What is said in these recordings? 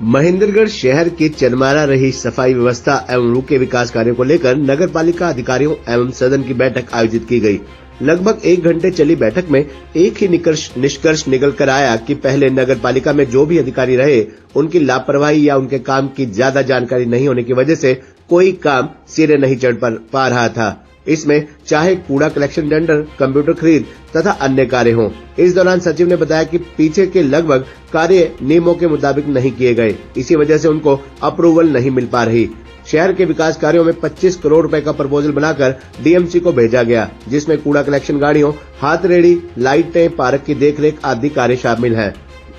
महेंद्रगढ़ शहर के चरमारा रही सफाई व्यवस्था एवं रूके विकास कार्यों को लेकर नगर पालिका अधिकारियों एवं सदन की बैठक आयोजित की गई। लगभग 1 घंटे चली बैठक में एक ही निष्कर्ष निकल कर आया कि पहले नगर पालिका में जो भी अधिकारी रहे उनकी लापरवाही या उनके काम की ज्यादा जानकारी नहीं होने की वजह से कोई काम सिरे नहीं चढ़ पा रहा था। इसमें चाहे कूड़ा कलेक्शन टेंडर, कंप्यूटर खरीद तथा अन्य कार्य हों। इस दौरान सचिव ने बताया कि पीछे के लगभग कार्य नियमों के मुताबिक नहीं किए गए, इसी वजह से उनको अप्रूवल नहीं मिल पा रही। शहर के विकास कार्यों में 25 करोड़ रुपए का प्रपोजल बनाकर डीएमसी को भेजा गया, जिसमें कूड़ा कलेक्शन गाड़ियों, हाथ रेडी, लाइटें, पार्क की देखरेख आदि कार्य शामिल है।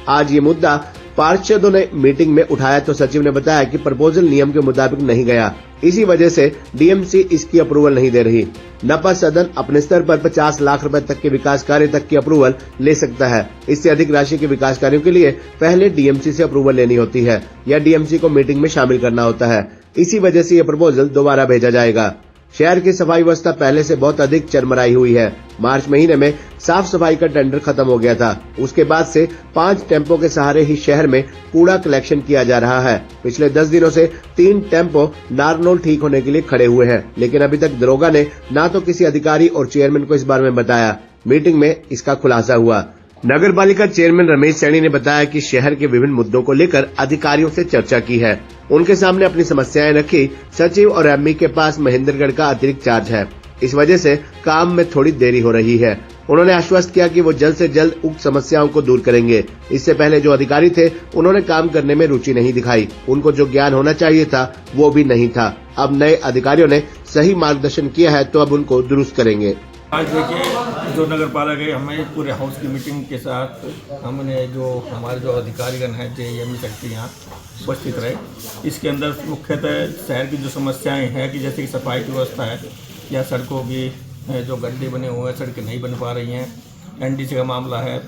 आज ये मुद्दा पार्षदों ने मीटिंग में उठाया तो सचिव ने बताया कि प्रपोजल नियम के मुताबिक नहीं गया, इसी वजह से डीएमसी इसकी अप्रूवल नहीं दे रही। नपा सदन अपने स्तर पर 50 लाख रुपए तक के विकास कार्य तक की अप्रूवल ले सकता है। इससे अधिक राशि के विकास कार्यों के लिए पहले डीएमसी से अप्रूवल लेनी होती है या डीएमसी को मीटिंग में शामिल करना होता है। इसी वजह से यह प्रपोजल दोबारा भेजा जाएगा। शहर की सफाई व्यवस्था पहले से बहुत अधिक चरमराई हुई है। मार्च महीने में साफ सफाई का टेंडर खत्म हो गया था। उसके बाद से 5 टेम्पो के सहारे ही शहर में कूड़ा कलेक्शन किया जा रहा है। पिछले 10 दिनों से 3 टेम्पो नारनौल ठीक होने के लिए खड़े हुए हैं, लेकिन अभी तक दरोगा ने ना तो किसी अधिकारी और चेयरमैन को इस बारे में बताया। मीटिंग में इसका खुलासा हुआ। नगर पालिका चेयरमैन रमेश सैनी ने बताया कि शहर के विभिन्न मुद्दों को लेकर अधिकारियों से चर्चा की है। उनके सामने अपनी समस्याएं रखी। सचिव और एमई के पास महेंद्रगढ़ का अतिरिक्त चार्ज है, इस वजह से काम में थोड़ी देरी हो रही है। उन्होंने आश्वस्त किया कि वो जल्द से जल्द उक्त समस्याओं को दूर करेंगे। इससे पहले जो अधिकारी थे उन्होंने काम करने में रुचि नहीं दिखाई। उनको जो ज्ञान होना चाहिए था वो भी नहीं था। अब नए अधिकारियों ने सही मार्गदर्शन किया है तो अब उनको दुरुस्त करेंगे। आज देखिए जो नगर पालिका हमें पूरे हाउस की मीटिंग के साथ हमने जो हमारे जो अधिकारीगण हैं जेएमई शक्ति यहाँ उपस्थित रहे। इसके अंदर मुख्यतः शहर की जो समस्याएं हैं कि जैसे कि सफाई की व्यवस्था है या सड़कों की जो गड्ढे बने हुए हैं, सड़कें नहीं बन पा रही हैं, एनडीसी का मामला है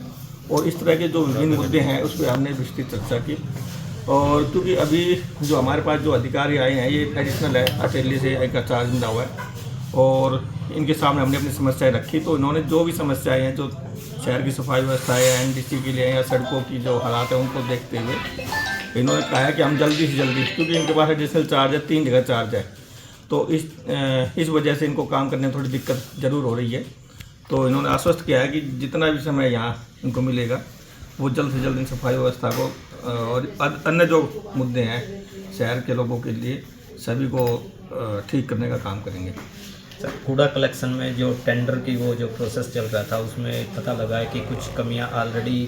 और इस तरह के जो विभिन्न मुद्दे हैं उस पर हमने विस्तृत चर्चा की। और क्योंकि अभी जो हमारे पास जो अधिकारी आए हैं ये एडिशनल है, अटेली से एक चार्ज मिला हुआ है और इनके सामने हमने अपनी समस्याएं रखी। तो इन्होंने जो भी समस्याएं हैं जो शहर की सफाई व्यवस्था है या एनडीसी के लिए या सड़कों की जो हालात है उनको देखते हुए इन्होंने कहा है कि हम जल्दी से जल्दी, क्योंकि इनके पास एडिशनल चार्ज है, 3 जगह चार्ज है, तो इस वजह से इनको काम करने में थोड़ी दिक्कत जरूर हो रही है। तो इन्होंने आश्वस्त किया है कि जितना भी समय यहाँ इनको मिलेगा वो जल्द से जल्द इन सफाई व्यवस्था को और अन्य जो मुद्दे हैं शहर के लोगों के लिए सभी को ठीक करने का काम करेंगे। सर, कूड़ा कलेक्शन में जो टेंडर की वो जो प्रोसेस चल रहा था उसमें पता लगा है कि कुछ कमियां ऑलरेडी,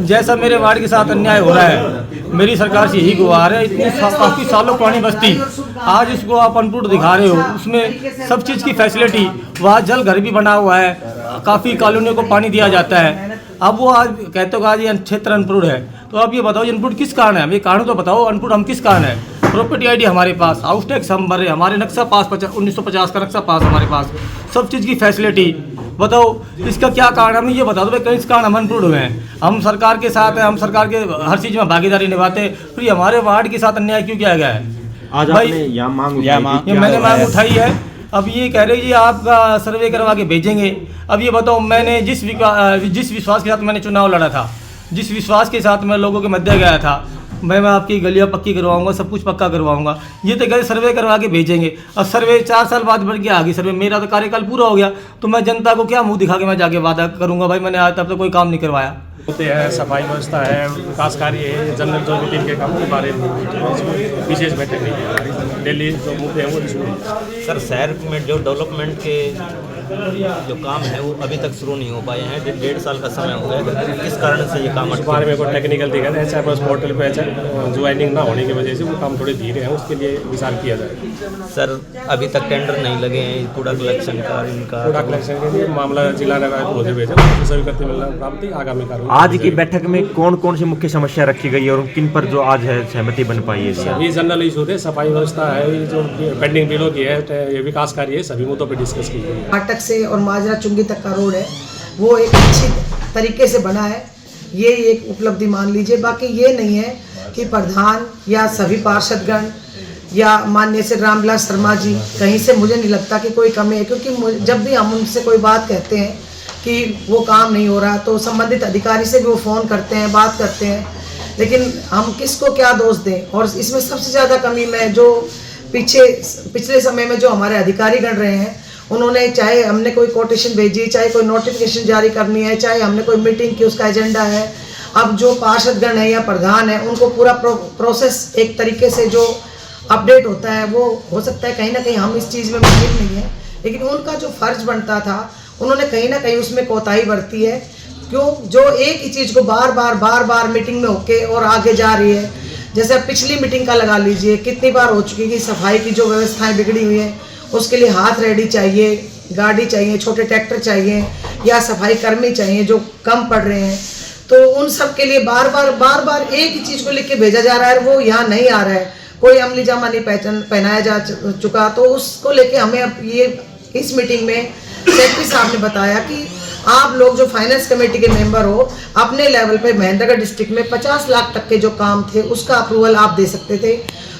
जैसा मेरे वार्ड के साथ अन्याय हो रहा है, मेरी सरकार से यही गुहार है। इतनी काफ़ी सालों पुरानी बस्ती, आज इसको आप अनपुट दिखा रहे हो। उसमें सब चीज़ की फैसिलिटी, वहाँ जल घर भी बना हुआ है, काफ़ी कॉलोनियों को पानी दिया जाता है। अब वो आज कहते हो आज ये क्षेत्र अनपुट है, तो आप ये बताओ अनपुट किस कारण है? हमें कारण तो बताओ, अनपुट हम किस कारण है? प्रॉपर्टी आईडी हमारे पास, हाउस टैक्स हम भरे, हमारे नक्शा पास 1950 का नक्शा पास हमारे पास, सब चीज़ की फैसिलिटी, बताओ इसका क्या कारण? हमें ये बता दो भाई, किस कारण हम अनपुट हुए हैं? हम सरकार के साथ हैं, हम सरकार के हर चीज़ में भागीदारी निभाते हैं, फिर हमारे वार्ड के साथ अन्याय क्यों किया गया है? आज भाई आपने मैंने मांग उठाई है। अब ये कह रहे जी आपका सर्वे करवा के भेजेंगे। अब ये बताओ, मैंने जिस विश्वास के साथ मैंने चुनाव लड़ा था, जिस विश्वास के साथ मैं लोगों के मध्य गया था, मैं आपकी गलियां पक्की करवाऊंगा, सब कुछ पक्का करवाऊंगा, ये तो गए सर्वे करवा के भेजेंगे। अब सर्वे 4 साल बाद बढ़ गया आगे सर्वे, मेरा तो कार्यकाल पूरा हो गया, तो मैं जनता को क्या मुंह दिखा के मैं जाके वादा करूंगा भाई मैंने आज तक तो कोई काम नहीं करवाया। होते हैं, सफाई व्यवस्था है, विकास कार्य है, जनरल जो रूटीन के काम के बारे में विशेष बैठक नहीं है। डेली जो मुद्दे हैं वो इसमें। सर शहर में जो डेवलपमेंट के जो काम है वो अभी तक शुरू नहीं हो पाए हैं। 1.5 साल का समय हो गया, किस कारण से ये काम इस बारे में कोई टेक्निकल दिखा है, ऐसा बस पोर्टल पे ज्वाइनिंग ना होने की वजह से वो काम थोड़े धीरे हैं, उसके लिए विचार किया जाए। सर अभी तक टेंडर नहीं लगे हैं कूड़ा कलेक्शन का, इनका कूड़ा कलेक्शन के लिए मामला जिला को भेजा, सभी करते मिलना प्राप्ति आगामी कार्य। आज की बैठक में कौन कौन सी मुख्य समस्या रखी गई और किन पर जो आज है सहमति बन पाई है? सभी जनरल इशू थे, सफाई व्यवस्था है, जो पेंडिंग बिलों की है, ये विकास कार्य है, सभी मुद्दों पर डिस्कस की गई। फाटक से और माजरा चुंगी तक का रोड है वो एक अच्छी तरीके से बना है, ये एक उपलब्धि मान लीजिए। बाकी ये नहीं है कि प्रधान या सभी पार्षदगण या माननीय से रामविलास शर्मा जी कहीं से मुझे नहीं लगता कि कोई कमी है, क्योंकि जब भी हम उनसे कोई बात कहते हैं कि वो काम नहीं हो रहा तो संबंधित अधिकारी से भी वो फ़ोन करते हैं, बात करते हैं। लेकिन हम किसको क्या दोष दें। और इसमें सबसे ज़्यादा कमी में जो पिछले समय में जो हमारे अधिकारी गण रहे हैं, उन्होंने चाहे हमने कोई कोटेशन भेजी, चाहे कोई नोटिफिकेशन जारी करनी है, चाहे हमने कोई मीटिंग की उसका एजेंडा है, अब जो पार्षदगण है या प्रधान है उनको पूरा प्रोसेस एक तरीके से जो अपडेट होता है वो हो सकता है कहीं ना कहीं हम इस चीज़ में माहिर नहीं है, लेकिन उनका जो फर्ज बनता था उन्होंने कहीं ना कहीं उसमें कोताही बरती है। क्यों जो एक ही चीज़ को बार बार मीटिंग में होके और आगे जा रही है। जैसे अब पिछली मीटिंग का लगा लीजिए, कितनी बार हो चुकी कि सफाई की जो व्यवस्थाएं बिगड़ी हुई हैं उसके लिए हाथ रेडी चाहिए, गाड़ी चाहिए, छोटे ट्रैक्टर चाहिए या सफाई कर्मी चाहिए जो कम पड़ रहे हैं, तो उन सब के लिए बार बार एक ही चीज़ को लिख के भेजा जा रहा है, वो यहाँ नहीं आ रहा है, कोई अमली जामा नहीं पहनाया जा चुका। तो उसको लेके हमें अब ये इस मीटिंग में सेक्रेटरी साहब ने बताया कि आप लोग जो फाइनेंस कमेटी के मेंबर हो, अपने लेवल पे महेंद्रगढ़ डिस्ट्रिक्ट में 50 लाख तक के जो काम थे उसका अप्रूवल आप दे सकते थे।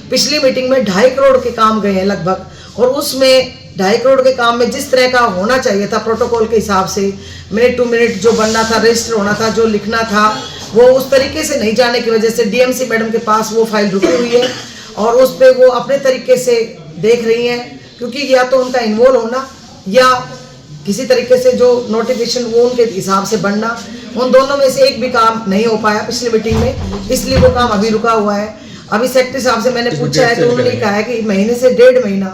पिछली मीटिंग में 2.5 करोड़ के काम गए हैं लगभग, और उसमें 2.5 करोड़ के काम में जिस तरह का होना चाहिए था प्रोटोकॉल के हिसाब से, मिनट टू मिनट जो बनना था, रजिस्टर होना था, जो लिखना था, वो उस तरीके से नहीं जाने की वजह से डीएमसी मैडम के पास वो फाइल रुकी हुई है और उस पर वो अपने तरीके से देख रही हैं, क्योंकि या तो उनका इन्वॉल्व होना या किसी तरीके से जो नोटिफिकेशन वो उनके हिसाब से बनना, उन दोनों में से एक भी काम नहीं हो पाया पिछली मीटिंग में, इसलिए वो काम अभी रुका हुआ है। अभी सेक्रेटरी साहब से मैंने पूछा है तो उन्होंने कहा है कि महीने से 1.5 महीना